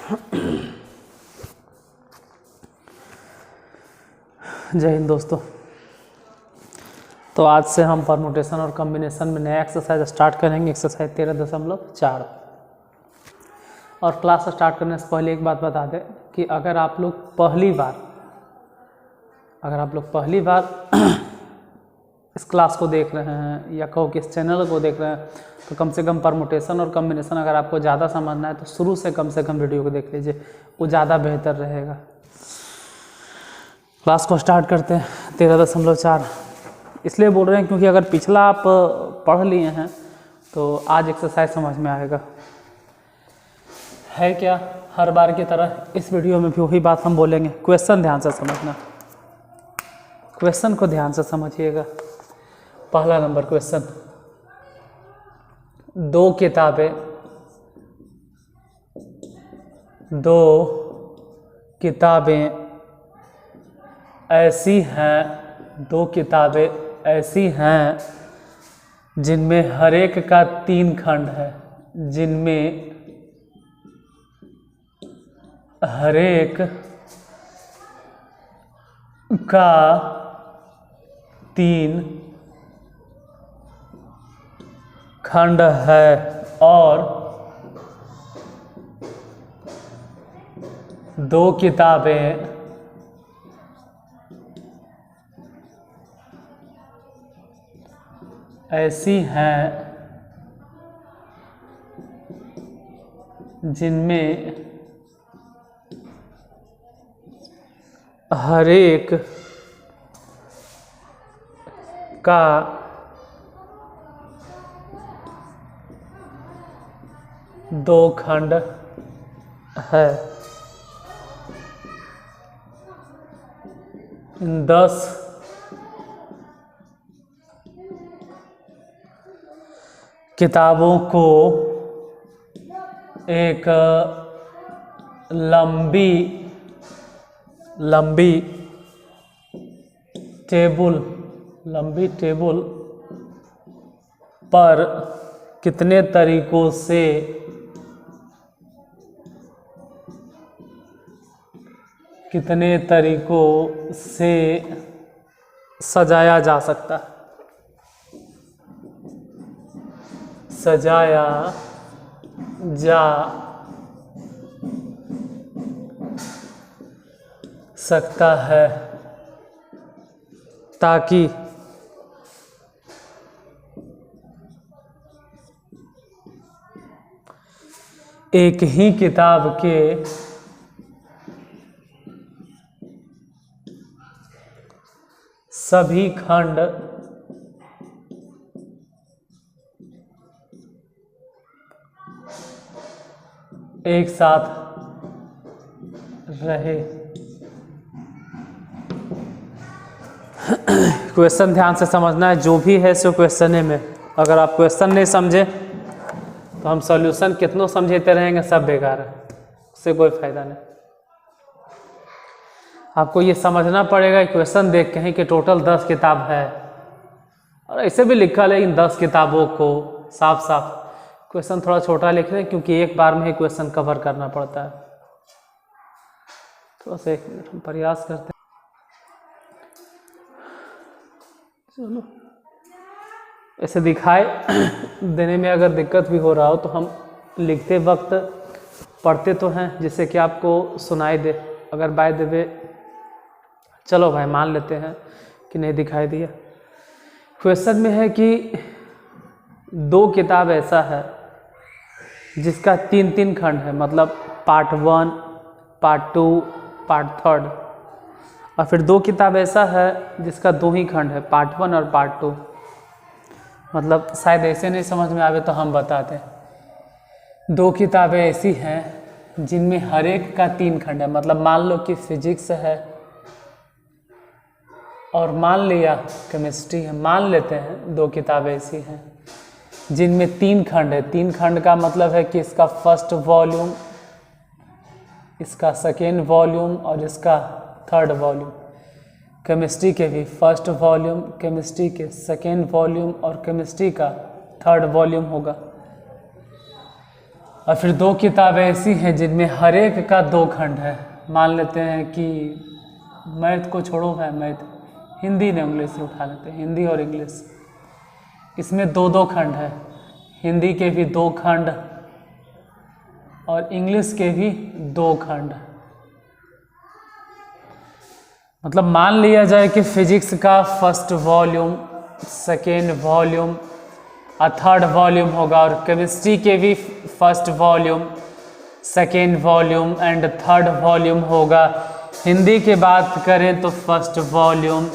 जय हिंद दोस्तों। तो आज से हम परमुटेशन और कॉम्बिनेशन में नया एक्सरसाइज स्टार्ट करेंगे, एक्सरसाइज 13.4। और क्लास स्टार्ट करने से पहले एक बात बता दें कि अगर आप लोग पहली बार इस क्लास को देख रहे हैं या कहो कि इस चैनल को देख रहे हैं, तो कम से कम परमुटेशन और कॉम्बिनेशन अगर आपको ज़्यादा समझना है तो शुरू से कम वीडियो को देख लीजिए, वो ज़्यादा बेहतर रहेगा। क्लास को स्टार्ट करते हैं। 13.4 इसलिए बोल रहे हैं क्योंकि अगर पिछला आप पढ़ लिए हैं तो आज एक्सरसाइज समझ में आएगा। है क्या, हर बार की तरह इस वीडियो में भी वही बात हम बोलेंगे। क्वेश्चन ध्यान से समझना, क्वेश्चन को ध्यान से समझिएगा। पहला नंबर क्वेश्चन, दो किताबें ऐसी हैं जिनमें हर एक का 3 खंड है, जिनमें हर एक का 3 खंड है और दो किताबें ऐसी हैं जिनमें हर एक का 2 खंड है। 10 किताबों को एक लंबी टेबल पर कितने तरीकों से सजाया जा सकता है। सजाया जा सकता है ताकि एक ही किताब के सभी खंड एक साथ रहे। क्वेश्चन ध्यान से समझना है, जो भी है सो क्वेश्चन में। अगर आप क्वेश्चन नहीं समझे तो हम सॉल्यूशन कितनों समझते रहेंगे, सब बेकार है, उससे कोई फायदा नहीं। आपको ये समझना पड़ेगा कि क्वेश्चन देख के ही कि टोटल 10 किताब है, और ऐसे भी लिखा है इन 10 किताबों को साफ क्वेश्चन थोड़ा छोटा लिख रहे हैं क्योंकि एक बार में ही क्वेश्चन कवर करना पड़ता है। थोड़ा सा 1 मिनट हम प्रयास करते हैं। चलो, ऐसे दिखाए देने में अगर दिक्कत भी हो रहा हो तो हम लिखते वक्त पढ़ते तो हैं जिससे कि आपको सुनाई दे। अगर बाय द वे, चलो भाई मान लेते हैं कि नहीं दिखाई दिया। क्वेश्चन में है कि 2 किताब ऐसा है जिसका 3 खंड है, मतलब पार्ट 1, पार्ट 2, पार्ट 3। और फिर 2 किताब ऐसा है जिसका 2 ही खंड है, पार्ट 1 और पार्ट 2। मतलब शायद ऐसे नहीं समझ में आवे तो हम बताते हैं। 2 किताबें ऐसी हैं जिनमें हर एक का 3 खंड है, मतलब मान लो कि फिजिक्स है और मान लिया केमिस्ट्री है। मान लेते हैं 2 किताबें ऐसी हैं जिनमें 3 खंड है। 3 खंड का मतलब है कि इसका फर्स्ट वॉल्यूम, इसका सेकेंड वॉल्यूम और इसका थर्ड वॉल्यूम। केमिस्ट्री के भी फर्स्ट वॉल्यूम, केमिस्ट्री के सेकेंड वॉल्यूम और केमिस्ट्री का थर्ड वॉल्यूम होगा। और फिर 2 किताबें ऐसी हैं जिनमें हर एक का 2 खंड है। मान लेते हैं कि मैथ को छोड़ो, है मैथ, हिंदी ने इंग्लिश से उठा लेते हैं, हिंदी और इंग्लिश, इसमें 2-2 खंड है। हिंदी के भी 2 खंड और इंग्लिश के भी 2 खंड। मतलब मान लिया जाए कि फिजिक्स का फर्स्ट वॉल्यूम, सेकेंड वॉल्यूम और थर्ड वॉल्यूम होगा, और केमिस्ट्री के भी first volume, second volume and third volume होगा। हिंदी की बात करें तो first volume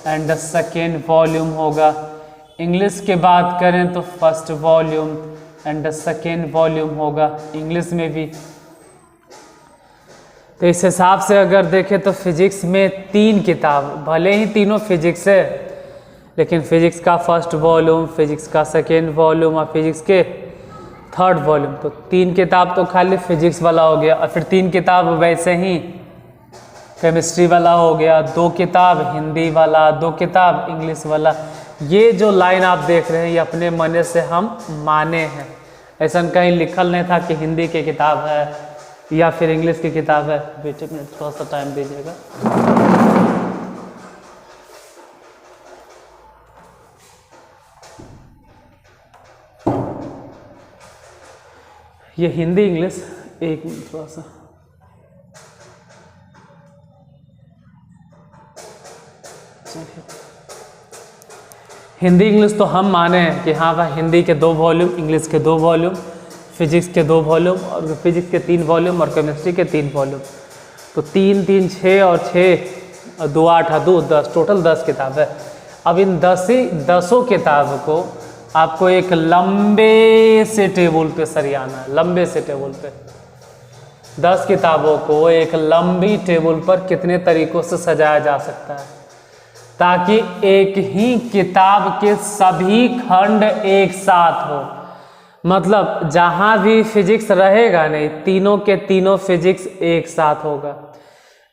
and second volume होगा। इंग्लिश की बात करें तो first volume and second volume होगा इंग्लिश में भी। तो इस हिसाब से अगर देखें तो फिजिक्स में 3 किताब, भले ही तीनों फिजिक्स है, लेकिन फिजिक्स का फर्स्ट वॉल्यूम, फिजिक्स का सेकेंड वॉल्यूम और फिजिक्स के थर्ड वॉल्यूम, तो 3 किताब तो खाली फिजिक्स वाला हो गया। और फिर 3 किताब वैसे ही केमिस्ट्री वाला हो गया, 2 किताब हिंदी वाला, 2 किताब इंग्लिश वाला। ये जो लाइन आप देख रहे हैं ये अपने मन से हम माने हैं, ऐसा कहीं लिखल नहीं था कि हिंदी की किताब है या फिर इंग्लिश की किताब है। वेट अ मिनट, थोड़ा सा टाइम दीजिएगा। ये हिंदी इंग्लिश, एक मिनट थोड़ा सा, हिंदी इंग्लिश तो हम माने हैं कि हाँ भाई हिंदी के 2 वॉल्यूम, इंग्लिश के 2 वॉल्यूम, फिजिक्स के 2 वॉल्यूम और फिजिक्स के 3 वॉल्यूम और केमिस्ट्री के 3 वॉल्यूम। तो 3 3 6 और 6 और 2 8 2 10, टोटल 10 किताब है। अब इन 10 किताब को आपको एक लंबे से टेबल पे सरियाना है, लंबे से टेबल पे 10 किताबों को एक लंबी टेबल पर कितने तरीक़ों से सजाया जा सकता है ताकि एक ही किताब के सभी खंड एक साथ हो। मतलब जहाँ भी फिजिक्स रहेगा नहीं, तीनों के तीनों फिजिक्स एक साथ होगा।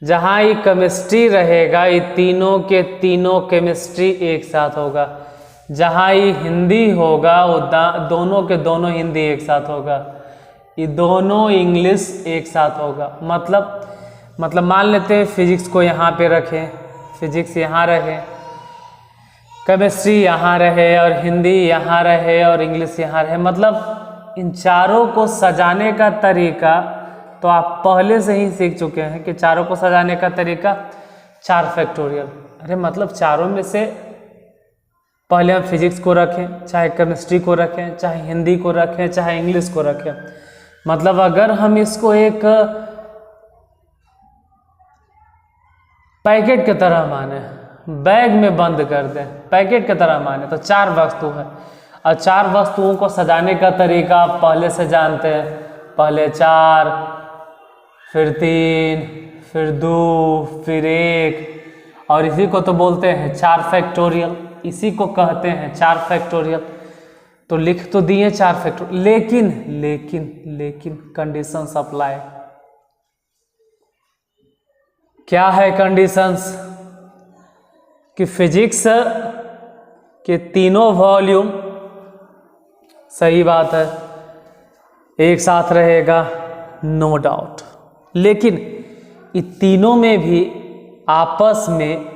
जहाँ ही केमिस्ट्री रहेगा ये तीनों के तीनों केमिस्ट्री एक साथ होगा। जहाँ ही हिंदी होगा वो दोनों के दोनों हिंदी एक साथ होगा। ये दोनों इंग्लिश एक साथ होगा। मतलब मान लेते हैं फिजिक्स को यहाँ पे रखें, फिजिक्स यहाँ रहे, केमिस्ट्री यहाँ रहे और हिंदी यहाँ रहे और इंग्लिश यहाँ रहे। मतलब इन चारों को सजाने का तरीका तो आप पहले से ही सीख चुके हैं कि चारों को सजाने का तरीका 4 फैक्टोरियल। अरे मतलब चारों में से पहले हम फिजिक्स को रखें, चाहे केमिस्ट्री को रखें, चाहे हिंदी को रखें, चाहे इंग्लिश को रखें। मतलब अगर हम इसको एक पैकेट की तरह माने, बैग में बंद कर दें, पैकेट की तरह माने तो 4 वस्तु है और 4 वस्तुओं को सजाने का तरीका आप पहले से जानते हैं। पहले 4, फिर 3, फिर 2, फिर 1 और इसी को तो बोलते हैं 4 फैक्टोरियल, इसी को कहते हैं 4 फैक्टोरियल। तो लिख तो दिए 4 फैक्टोरियल, लेकिन कंडीशंस अप्लाई। क्या है कंडीशंस? कि फिजिक्स के तीनों वॉल्यूम, सही बात है, एक साथ रहेगा, नो डाउट। लेकिन ये तीनों में भी आपस में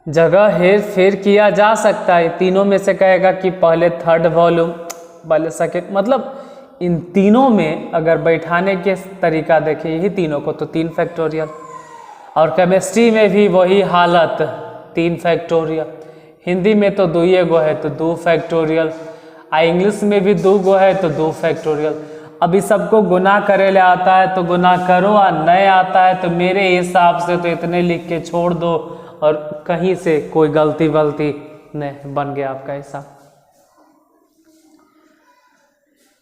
जगह हेर फेर किया जा सकता है। तीनों में से कहेगा कि पहले थर्ड वॉल्यूम, पहले सेकेंड। मतलब इन तीनों में अगर बैठाने के तरीका देखें यही तीनों को तो 3 फैक्टोरियल। और केमिस्ट्री में भी वही हालत, 3 फैक्टोरियल। हिंदी में तो 2 गो है तो 2 फैक्टोरियल, इंग्लिश में भी 2 गो है तो 2 फैक्टोरियल। अभी सबको गुना करे ले आता है तो गुना करो, और नए आता है तो मेरे हिसाब से तो इतने लिख के छोड़ दो और कहीं से कोई गलती नहीं, बन गया आपका हिसाब।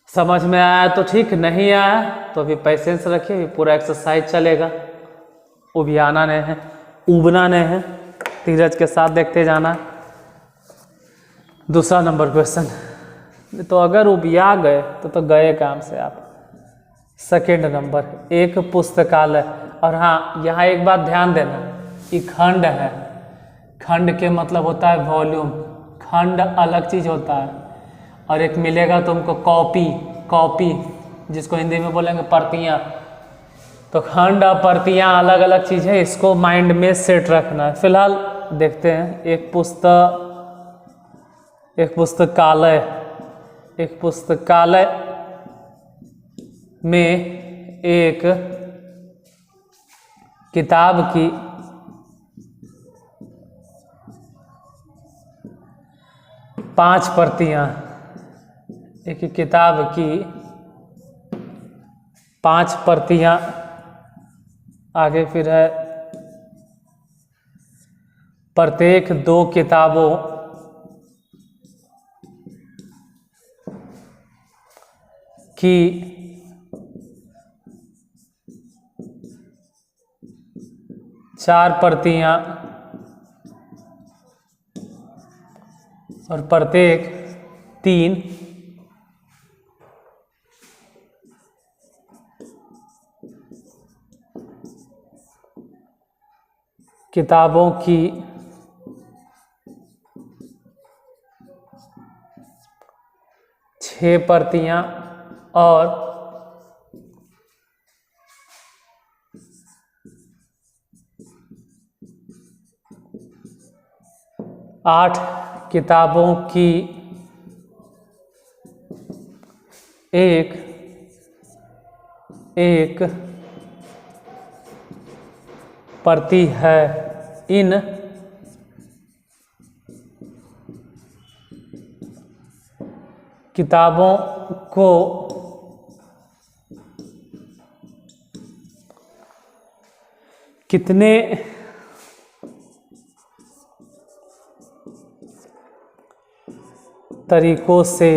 समझ में आया तो ठीक, नहीं आया तो अभी पेशेंस रखिए, अभी पूरा एक्सरसाइज चलेगा। उबियाना नहीं है, उबना नहीं है, धीरज के साथ देखते जाना। दूसरा नंबर क्वेश्चन, तो अगर उबिया गए तो गए काम से आप। सेकेंड नंबर, एक पुस्तकालय। और हाँ, यहाँ एक बात ध्यान देना, ये खंड है। खंड के मतलब होता है वॉल्यूम, खंड अलग चीज़ होता है और एक मिलेगा तुमको कॉपी, कॉपी जिसको हिंदी में बोलेंगे प्रतियाँ। तो खंड और प्रतियाँ अलग अलग चीज़ है, इसको माइंड में सेट रखना है। फिलहाल देखते हैं एक पुस्तकालय, एक पुस्तकालय में एक किताब की 5 प्रतियाँ, एक किताब की 5 प्रतियाँ, आगे फिर है प्रत्येक 2 किताबों की 4 प्रतियाँ और प्रत्येक 3 किताबों की 6 प्रतियाँ और 8 किताबों की एक प्रति है। इन किताबों को कितने तरीकों से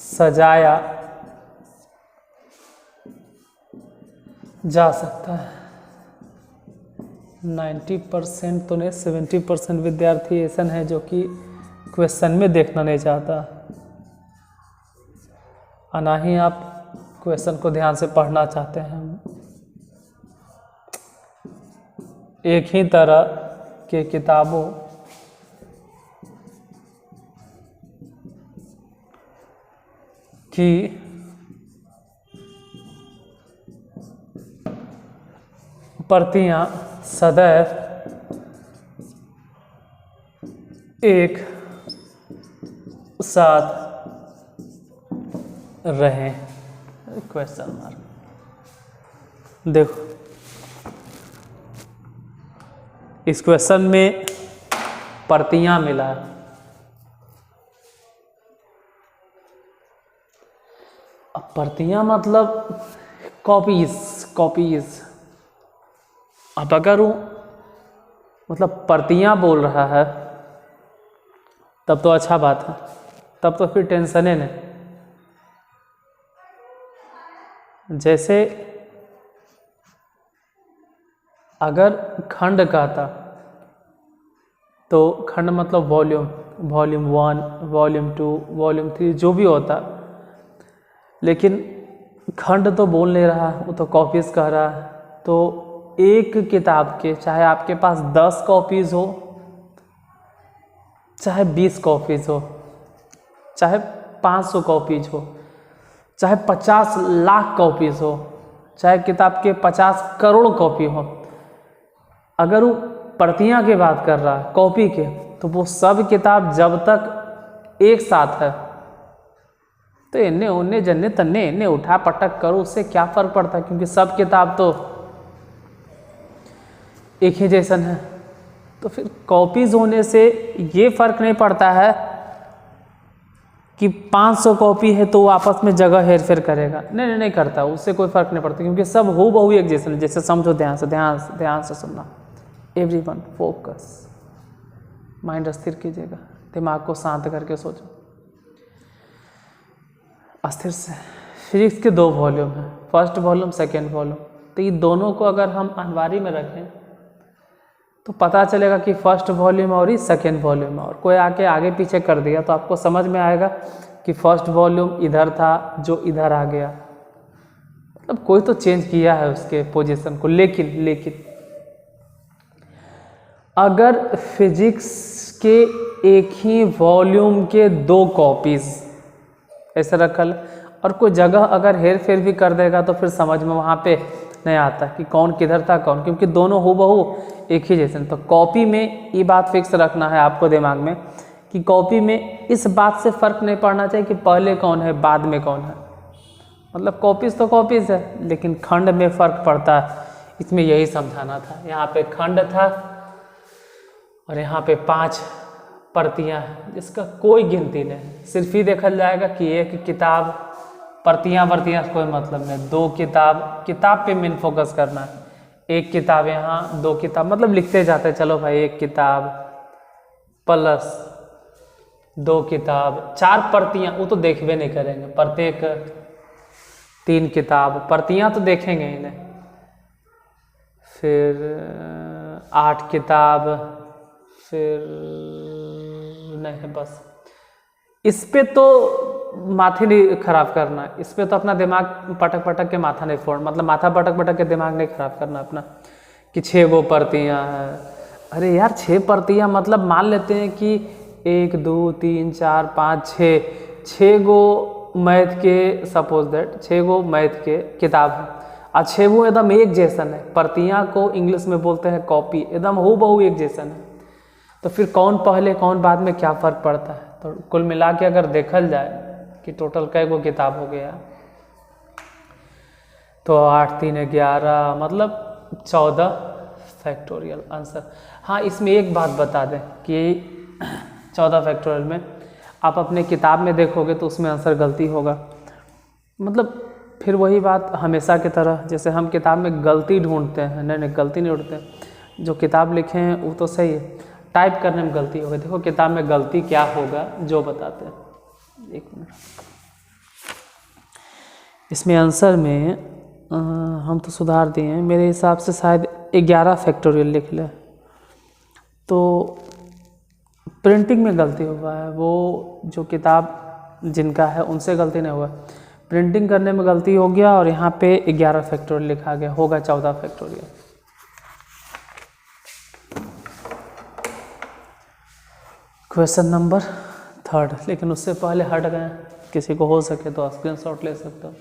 सजाया जा सकता है। 90% तो नहीं, 70% विद्यार्थी ऐसा है जो कि क्वेश्चन में देखना नहीं चाहता, और ना ही आप क्वेश्चन को ध्यान से पढ़ना चाहते हैं। एक ही तरह के किताबों की प्रतियां सदैव एक साथ रहें। Question mark. देखो इस क्वेश्चन में प्रतियां मिला है, अब प्रतियां मतलब कॉपीज। अब अगर वो मतलब प्रतियां बोल रहा है तब तो अच्छा बात है, तब तो फिर टेंशन ही नहीं। जैसे अगर खंड कहता तो खंड मतलब वॉल्यूम 1, वॉल्यूम 2, वॉल्यूम 3 जो भी होता, लेकिन खंड तो बोल नहीं रहा, वो तो कॉपीज कह रहा है। तो एक किताब के चाहे आपके पास 10 कॉपीज हो, चाहे 20 कॉपीज हो, चाहे 500 कॉपीज हो, चाहे 50 लाख कॉपीज हो, चाहे किताब के 50 करोड़ कॉपी हो, अगर वो प्रतियां की बात कर रहा है कॉपी के, तो वो सब किताब जब तक एक साथ है तो इन्हें उन्हें जन्ने तन्ने इन्हें उठा पटक करो, उससे क्या फ़र्क पड़ता है, क्योंकि सब किताब तो एक ही जैसन है। तो फिर कॉपीज होने से ये फ़र्क नहीं पड़ता है कि 500 कॉपी है तो वो आपस में जगह हेर फेर करेगा, नहीं करता, उससे कोई फ़र्क नहीं पड़ता, क्योंकि सब हूबहू एक जैसे है। जैसे समझो, ध्यान से सुनना, एवरीवन फोकस, माइंड स्थिर कीजिएगा, दिमाग को शांत करके सोचो अस्थिर से। फिजिक्स के 2 वॉल्यूम हैं, फर्स्ट वॉल्यूम, सेकेंड वॉल्यूम। तो ये दोनों को अगर हम अनवारी में रखें तो पता चलेगा कि फर्स्ट वॉल्यूम और ही सेकेंड वॉल्यूम, और कोई आके आगे पीछे कर दिया तो आपको समझ में आएगा कि फर्स्ट वॉल्यूम इधर था जो इधर आ गया, मतलब कोई तो चेंज किया है उसके पोजीशन को। लेकिन अगर फिजिक्स के एक ही वॉल्यूम के 2 कॉपीज़ ऐसे रखल, और कोई जगह अगर हेर फेर भी कर देगा तो फिर समझ में वहाँ पे नहीं आता कि कौन किधर था कौन, क्योंकि दोनों हूबहू एक ही जैसे। तो कॉपी में ये बात फिक्स रखना है आपको दिमाग में कि कॉपी में इस बात से फ़र्क नहीं पड़ना चाहिए कि पहले कौन है बाद में कौन है, मतलब कॉपीज़ तो कॉपीज़ है लेकिन खंड में फ़र्क पड़ता है, इसमें यही समझाना था। यहाँ पे खंड था और यहाँ पे 5 प्रतियाँ हैं जिसका कोई गिनती नहीं, सिर्फ ही देखा जाएगा कि एक किताब, प्रतियाँ कोई मतलब नहीं, 2 किताब पे मेन फोकस करना है। एक किताब यहाँ, 2 किताब, मतलब लिखते जाते चलो भाई, एक किताब प्लस 2 किताब, 4 प्रतियाँ, वो तो देखबे नहीं करेंगे, प्रत्येक 3 किताब, प्रतियाँ तो देखेंगे ही नहीं। फिर 8 किताब, फिर नहीं, बस इस पे तो माथे नहीं खराब करना, इस पे तो अपना दिमाग पटक पटक के माथा नहीं फोड़, मतलब माथा पटक पटक के दिमाग नहीं खराब करना अपना कि 6 गो प्रतियाँ हैं। अरे यार 6 प्रतियाँ मतलब मान लेते हैं कि 1 2 3 4 5 6 गो मैथ के, सपोज दैट 6 गो मैथ के किताब है और 6 गो एकदम एक जैसन है। प्रतियाँ को इंग्लिश में बोलते हैं कॉपी, एकदम हूबहू एक जैसन है। तो फिर कौन पहले कौन बाद में क्या फ़र्क पड़ता है? तो कुल मिला के अगर देखल जाए कि टोटल कै गो किताब हो गया, तो 8 3 11, मतलब 14 फैक्टोरियल आंसर। हाँ, इसमें एक बात बता दें कि 14 फैक्टोरियल में आप अपने किताब में देखोगे तो उसमें आंसर गलती होगा, मतलब फिर वही बात हमेशा की तरह, जैसे हम किताब में गलती ढूंढते हैं, नहीं गलती नहीं ढूंढते, जो किताब लिखे हैं वो तो सही है, टाइप करने में गलती होगी। देखो किताब में गलती क्या होगा जो बताते हैं, एक मिनट। इसमें आंसर में हम तो सुधार दिए हैं, मेरे हिसाब से शायद 11 फैक्टोरियल लिख ले, तो प्रिंटिंग में गलती हुआ है, वो जो किताब जिनका है उनसे गलती नहीं हुआ, प्रिंटिंग करने में गलती हो गया और यहाँ पे 11 फैक्टोरियल लिखा गया, होगा 14 फैक्टोरियल। क्वेश्चन नंबर 3, लेकिन उससे पहले हट गए, किसी को हो सके तो स्क्रीनशॉट ले सकते हो।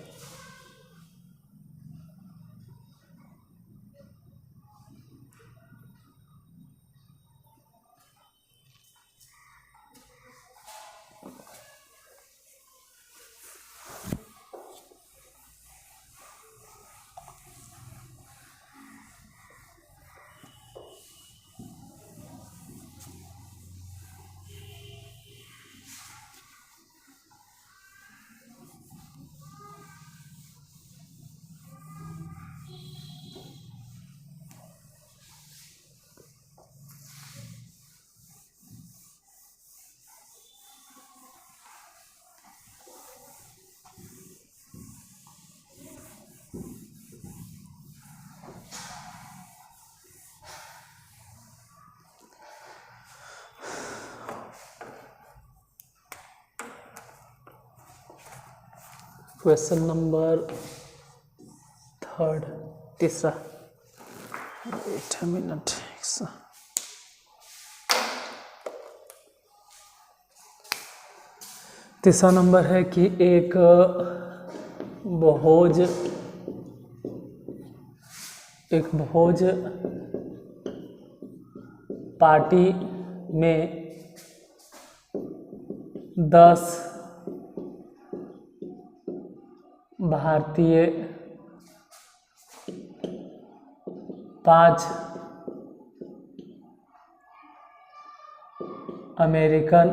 क्वेश्चन नंबर 3, तीसरा, 8 मिनट। तीसरा नंबर है कि एक भोज पार्टी में 10 भारतीय, 5 अमेरिकन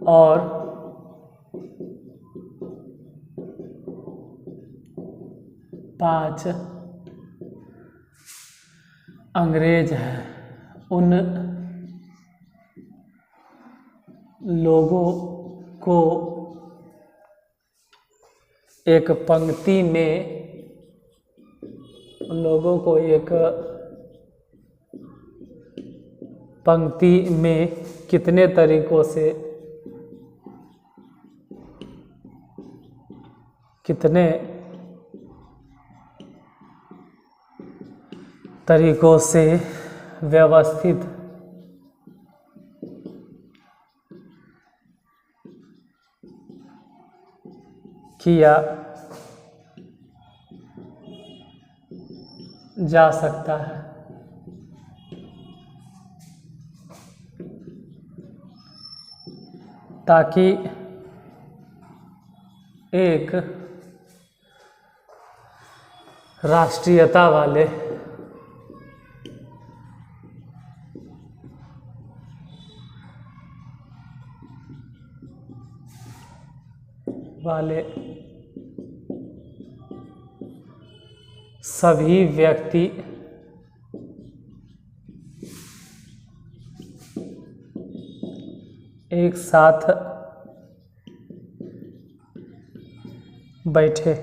और 5 अंग्रेज हैं, उन लोगों को एक पंक्ति में कितने तरीकों से व्यवस्थित किया जा सकता है। ताकि एक राष्ट्रीयता वाले सभी व्यक्ति एक साथ बैठे।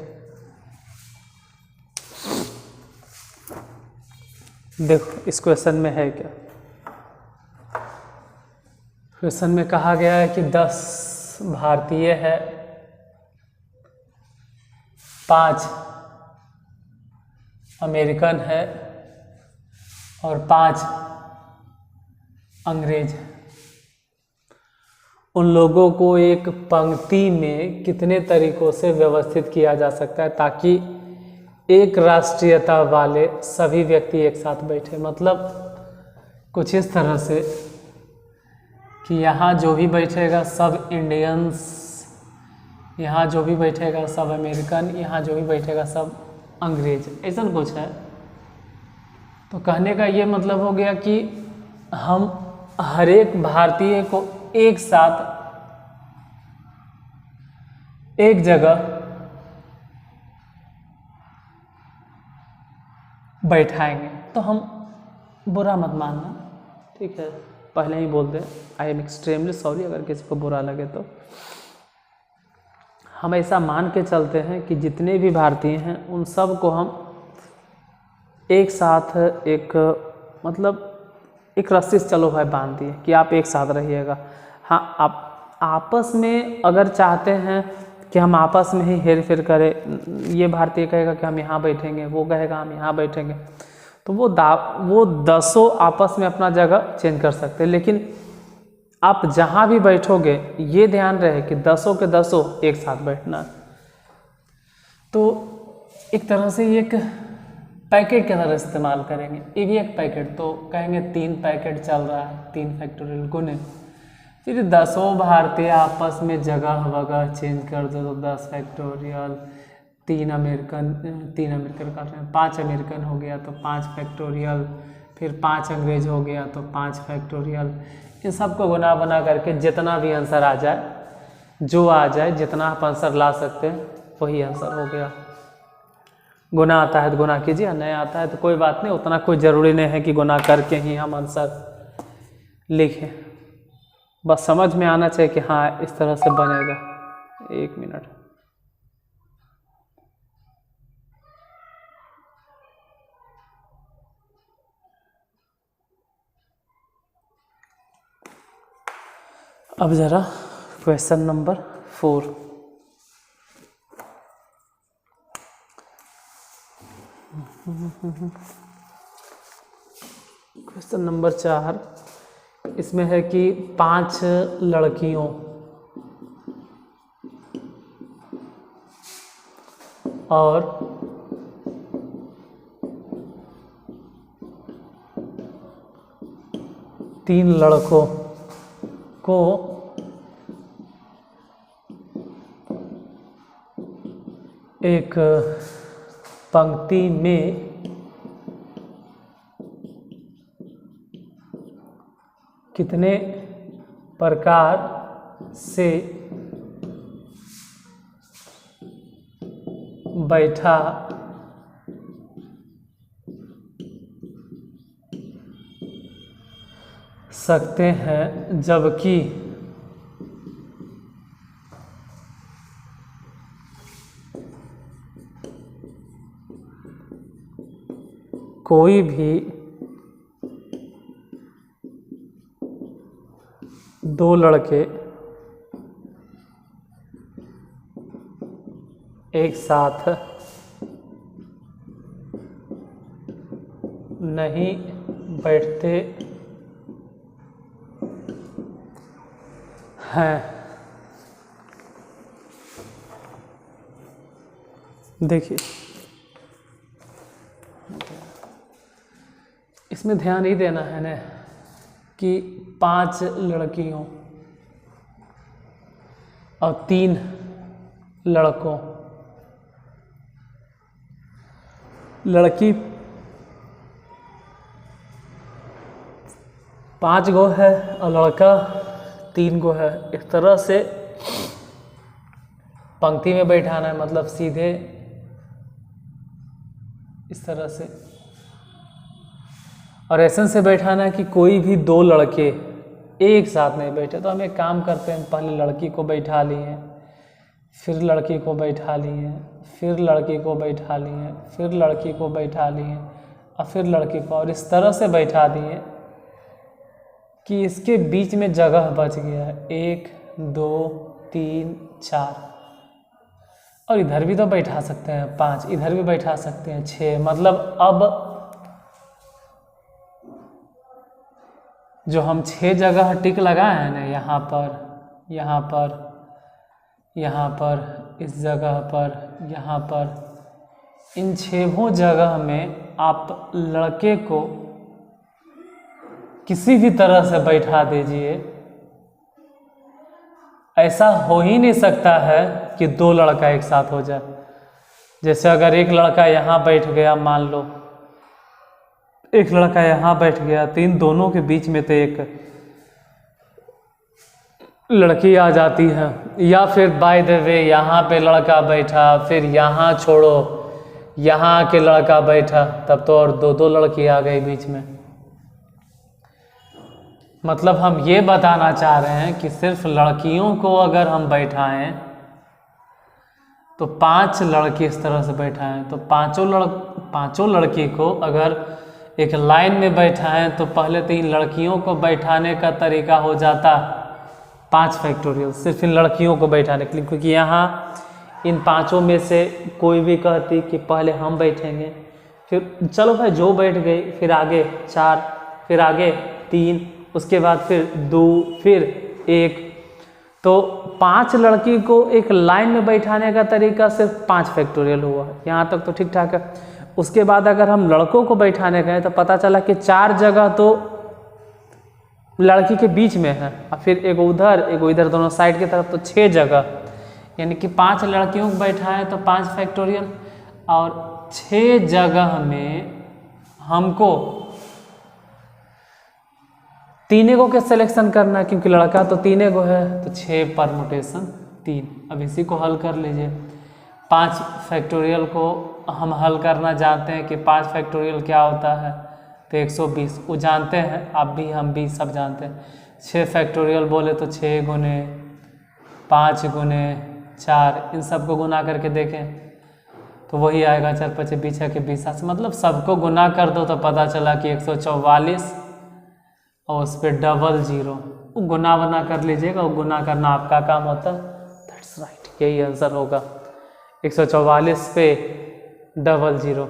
देखो इस क्वेश्चन में है क्या, क्वेश्चन में कहा गया है कि 10 भारतीय है, 5 अमेरिकन है और 5 अंग्रेज है। उन लोगों को एक पंक्ति में कितने तरीकों से व्यवस्थित किया जा सकता है ताकि एक राष्ट्रीयता वाले सभी व्यक्ति एक साथ बैठे। मतलब कुछ इस तरह से कि यहाँ जो भी बैठेगा सब इंडियंस, यहाँ जो भी बैठेगा सब अमेरिकन, यहाँ जो भी बैठेगा सब अंग्रेज, ऐसा कुछ है। तो कहने का ये मतलब हो गया कि हम हर एक भारतीय को एक साथ एक जगह बैठाएंगे। तो हम बुरा मत मानना, ठीक है, पहले ही बोल दें, आई एम एक्सट्रीमली सॉरी अगर किसी को बुरा लगे तो। हम ऐसा मान के चलते हैं कि जितने भी भारतीय हैं उन सब को हम एक साथ एक मतलब एक रस्सी से चलो भाई बांध दिए कि आप एक साथ रहिएगा। हाँ, आप आपस में अगर चाहते हैं कि हम आपस में ही हेर फेर करें, ये भारतीय कहेगा कि हम यहाँ बैठेंगे, वो कहेगा हम यहाँ बैठेंगे, तो वो 10 आपस में अपना जगह चेंज कर सकते हैं। लेकिन आप जहाँ भी बैठोगे ये ध्यान रहे कि 10 के 10 एक साथ बैठना। तो एक तरह से ये एक पैकेट की तरह इस्तेमाल करेंगे। ये भी एक पैकेट, तो कहेंगे 3 पैकेट चल रहा है, 3 फैक्टोरियल गुने, फिर 10 भारतीय आपस में जगह वगह चेंज कर दो तो 10 फैक्टोरियल, 3 अमेरिकन कर रहे हैं, 5 अमेरिकन हो गया तो 5 फैक्टोरियल, फिर 5 अंग्रेज हो गया तो 5 फैक्टोरियल। इन सबको गुना बना करके जितना भी आंसर आ जाए, जो आ जाए, जितना आप आंसर ला सकते हैं वही आंसर हो गया। गुना आता है तो गुना कीजिए, नहीं आता है तो कोई बात नहीं, उतना कोई ज़रूरी नहीं है कि गुना करके ही हम आंसर लिखें। बस समझ में आना चाहिए कि हाँ इस तरह से बनेगा। 1 मिनट, अब ज़रा क्वेश्चन नंबर 4। क्वेश्चन नंबर 4 इसमें है कि 5 लड़कियों और 3 लड़कों को एक पंक्ति में कितने प्रकार से बैठा सकते हैं, जबकि कोई भी 2 लड़के एक साथ नहीं बैठते हैं। देखिए इसमें ध्यान ही देना है ना कि 5 लड़कियों और 3 लड़कों, लड़की 5 गो है और लड़का 3 गो है। इस तरह से पंक्ति में बैठाना है, मतलब सीधे इस तरह से, और ऐसे से बैठाना है कि कोई भी 2 लड़के एक साथ नहीं बैठे। तो हम एक काम करते हैं, पहले लड़की को बैठा लिए, फिर लड़की को बैठा लिए, फिर लड़की को बैठा लिए, फिर लड़की को बैठा लिए और फिर लड़की को, और इस तरह से बैठा दिए कि इसके बीच में जगह बच गया। 1 2 3 4, और इधर भी तो बैठा सकते हैं 5, इधर भी बैठा सकते हैं 6। मतलब अब जो हम 6 जगह टिक लगाए हैं ना, यहाँ पर, यहाँ पर, यहाँ पर, इस जगह पर, यहाँ पर, इन 6 जगह में आप लड़के को किसी भी तरह से बैठा दीजिए। ऐसा हो ही नहीं सकता है कि 2 लड़का एक साथ हो जाए। जैसे अगर एक लड़का यहाँ बैठ गया, मान लो एक लड़का यहाँ बैठ गया, तो इन दोनों के बीच में तो एक लड़की आ जाती है। या फिर बाय द वे यहाँ पे लड़का बैठा, फिर यहाँ छोड़ो यहाँ आके लड़का बैठा, तब तो और 2 लड़की आ गई बीच में। मतलब हम ये बताना चाह रहे हैं कि सिर्फ लड़कियों को अगर हम बैठाएं तो 5 लड़के इस तरह से बैठाएं, तो पाँचों लड़की को अगर एक लाइन में बैठाएं तो पहले तो इन लड़कियों को बैठाने का तरीका हो जाता 5 फैक्टोरियल, सिर्फ इन लड़कियों को बैठाने के लिए। क्योंकि यहाँ इन 5 में से कोई भी कहती कि पहले हम बैठेंगे, फिर चलो भाई जो बैठ गई, फिर आगे 4, फिर आगे 3, उसके बाद फिर 2, फिर 1, तो 5 लड़की को एक लाइन में बैठाने का तरीका सिर्फ 5 फैक्टोरियल हुआ। यहाँ तक तो ठीक ठाक है। उसके बाद अगर हम लड़कों को बैठाने गए तो पता चला कि 4 जगह तो लड़की के बीच में है, और फिर एक उधर एक इधर, दोनों साइड की तरफ, तो 6 जगह, यानी कि 5 लड़कियों को बैठाए तो 5 फैक्टोरियल, और 6 जगह में हमको 3 गो के सिलेक्शन करना है, क्योंकि लड़का तो 3 गो है, तो 6 परमुटेशन 3। अब इसी को हल कर लीजिए। 5 फैक्टोरियल को हम हल करना जानते हैं कि 5 फैक्टोरियल क्या होता है, तो 120, वो जानते हैं आप भी, हम भी सब जानते हैं। 6 फैक्टोरियल बोले तो 6 गुने 5 गुने 4, इन सबको गुना करके देखें तो वही आएगा 4 5 20 के 20। मतलब सबको गुना कर दो तो पता चला कि 144, और उस पर डबल 0, वो गुना बना कर लीजिएगा, वो गुना करना आपका काम होता है। दैट्स राइट, यही आंसर होगा। 144 पे डबल 0।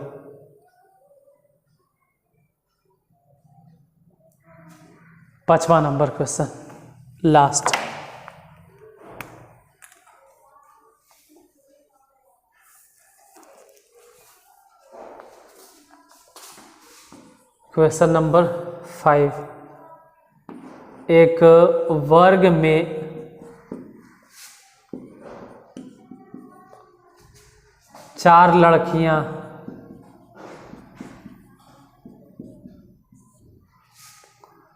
पांचवा number question, last. Question number 5। एक वर्ग में चार लड़कियां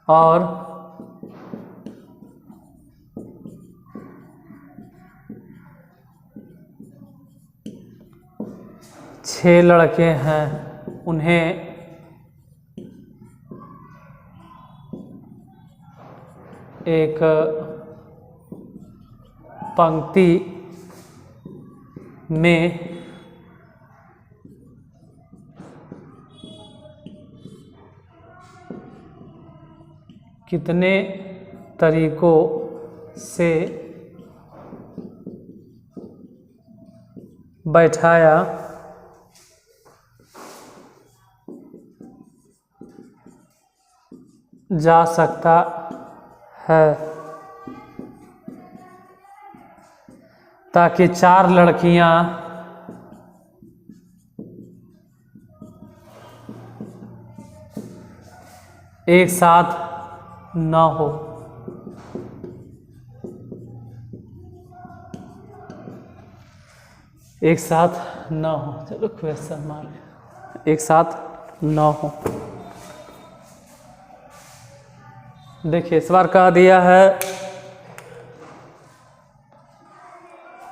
और 6 लड़के हैं। उन्हें एक पंक्ति में कितने तरीकों से बैठाया जा सकता है, ताकि 4 लड़कियां एक साथ न हो। एक साथ न हो, चलो क्वेश्चन मार्क, एक साथ न हो। देखिए इस बार कह दिया है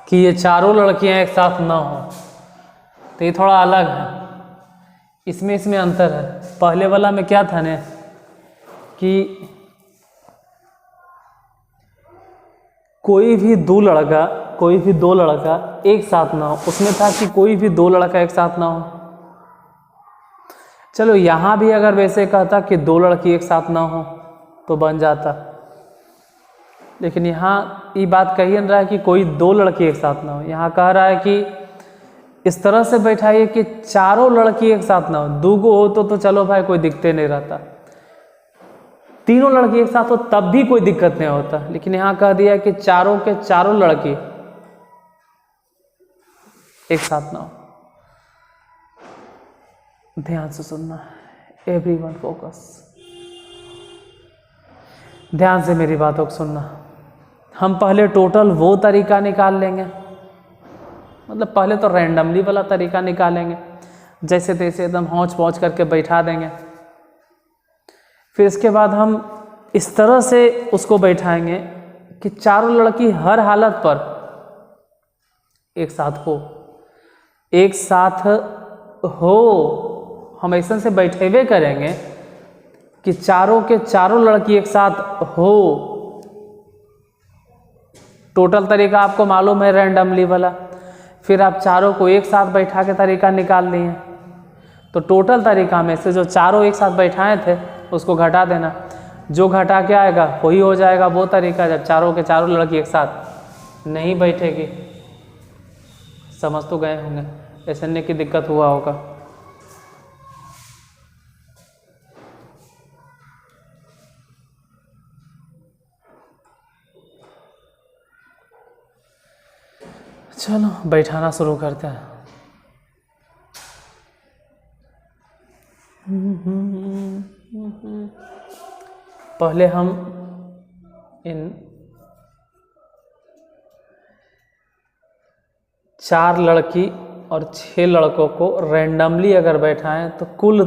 कि ये चारों लड़कियां एक साथ न हो, तो ये थोड़ा अलग है, इसमें अंतर है। पहले वाला में क्या था ने कि कोई भी दो लड़का एक साथ ना हो, उसमें था कि कोई भी 2 लड़का एक साथ ना हो। चलो यहाँ भी अगर वैसे कहता कि 2 लड़की एक साथ ना हो तो बन जाता, लेकिन यहाँ ये बात कही नहीं रहा है कि कोई 2 लड़की एक साथ ना हो। यहाँ कह रहा है कि इस तरह से बैठाइए कि चारों लड़की एक साथ ना हो। 2 हो तो चलो भाई कोई दिक्कत नहीं रहता, 3 लड़की एक साथ हो तब भी कोई दिक्कत नहीं होता, लेकिन यहाँ कह दिया कि चारों के चारों लड़की एक साथ ना हो। ध्यान से सुनना, एवरीवन फोकस, ध्यान से मेरी बातों को सुनना। हम पहले टोटल वो तरीका निकाल लेंगे, मतलब पहले तो रैंडमली वाला तरीका निकालेंगे, जैसे तैसे एकदम हौच पौच करके बैठा देंगे। फिर इसके बाद हम इस तरह से उसको बैठाएंगे कि चारों लड़की हर हालत पर एक साथ हो। हम ऐसे से बैठेवे करेंगे कि चारों के चारों लड़की एक साथ हो। टोटल तरीका आपको मालूम है रैंडमली वाला, फिर आप चारों को एक साथ बैठा के तरीका निकाल लिए, तो टोटल तरीका में से जो चारों एक साथ बैठाए थे उसको घटा देना, जो घटा के आएगा वही हो जाएगा वो तरीका, जब चारों के चारों लड़की एक साथ नहीं बैठेगी। समझ तो गए होंगे, ऐसे नहीं कि दिक्कत हुआ होगा। चलो बैठाना शुरू करते हैं। पहले हम इन 4 लड़की और 6 लड़कों को रैंडमली अगर बैठाएं तो कुल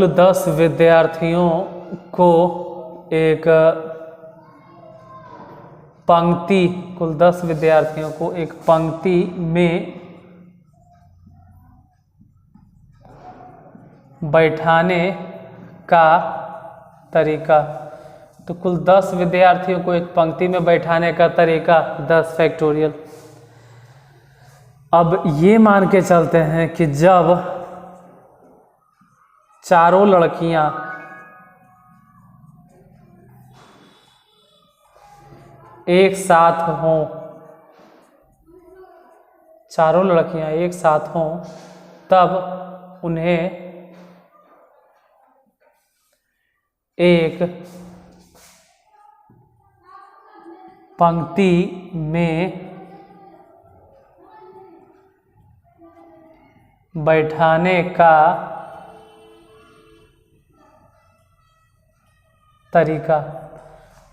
10 विद्यार्थियों को एक पंक्ति में बैठाने का तरीका। तो कुल 10 विद्यार्थियों को एक पंक्ति में बैठाने का तरीका 10 फैक्टोरियल। अब ये मान के चलते हैं कि जब चारों लड़कियां एक साथ हों, तब उन्हें एक पंक्ति में बैठाने का तरीका।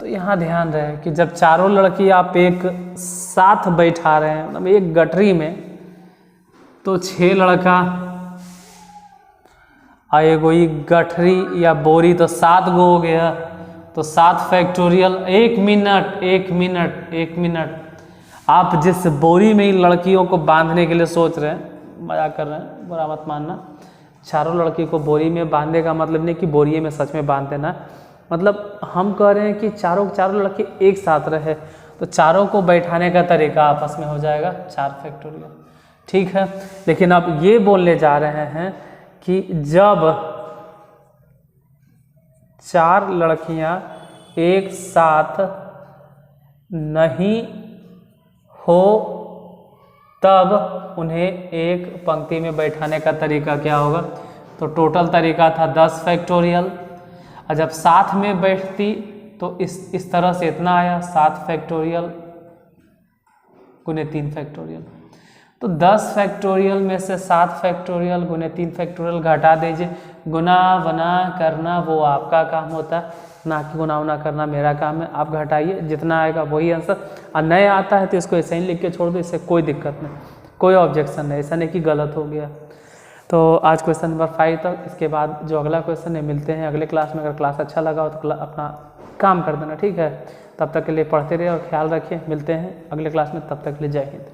तो यहाँ ध्यान रहे कि जब चारों लड़की आप एक साथ बैठा रहे हैं, मतलब एक गठरी में, तो 6 लड़का एगो गठरी या बोरी तो 7 गो हो गया, तो 7 फैक्टोरियल। 1 मिनट आप जिस बोरी में ही लड़कियों को बांधने के लिए सोच रहे हैं, मजाक कर रहे हैं, बुरा मत मानना। चारों लड़की को बोरी में बांधने का मतलब नहीं कि बोरी में सच में बांध देना, मतलब हम कह रहे हैं कि चारों लड़के एक साथ रहे, तो चारों को बैठाने का तरीका आपस में हो जाएगा 4 फैक्टोरियल। ठीक है, लेकिन अब ये बोलने जा रहे हैं कि जब 4 लड़कियां एक साथ नहीं हो तब उन्हें एक पंक्ति में बैठाने का तरीका क्या होगा। तो टोटल तरीका था 10 फैक्टोरियल, और जब साथ में बैठती तो इस तरह से इतना आया 7 फैक्टोरियल गुने 3 फैक्टोरियल। तो 10 फैक्टोरियल में से 7 फैक्टोरियल गुने 3 फैक्टोरियल घटा दीजिए। गुना वना करना वो आपका काम होता है, ना कि गुना वना करना मेरा काम है। आप घटाइए, जितना आएगा वही आंसर। और नए आता है तो इसको ऐसे ही लिख के छोड़ दो, इससे कोई दिक्कत नहीं, कोई ऑब्जेक्शन नहीं, ऐसा नहीं कि गलत हो गया। तो आज क्वेश्चन नंबर 5 तक, इसके बाद जो अगला क्वेश्चन है मिलते हैं अगले क्लास में। अगर क्लास अच्छा लगा हो तो अपना काम कर देना, ठीक है। तब तक के लिए पढ़ते रहिए और ख्याल रखिए। मिलते हैं अगले क्लास में, तब तक के लिए जय हिंद।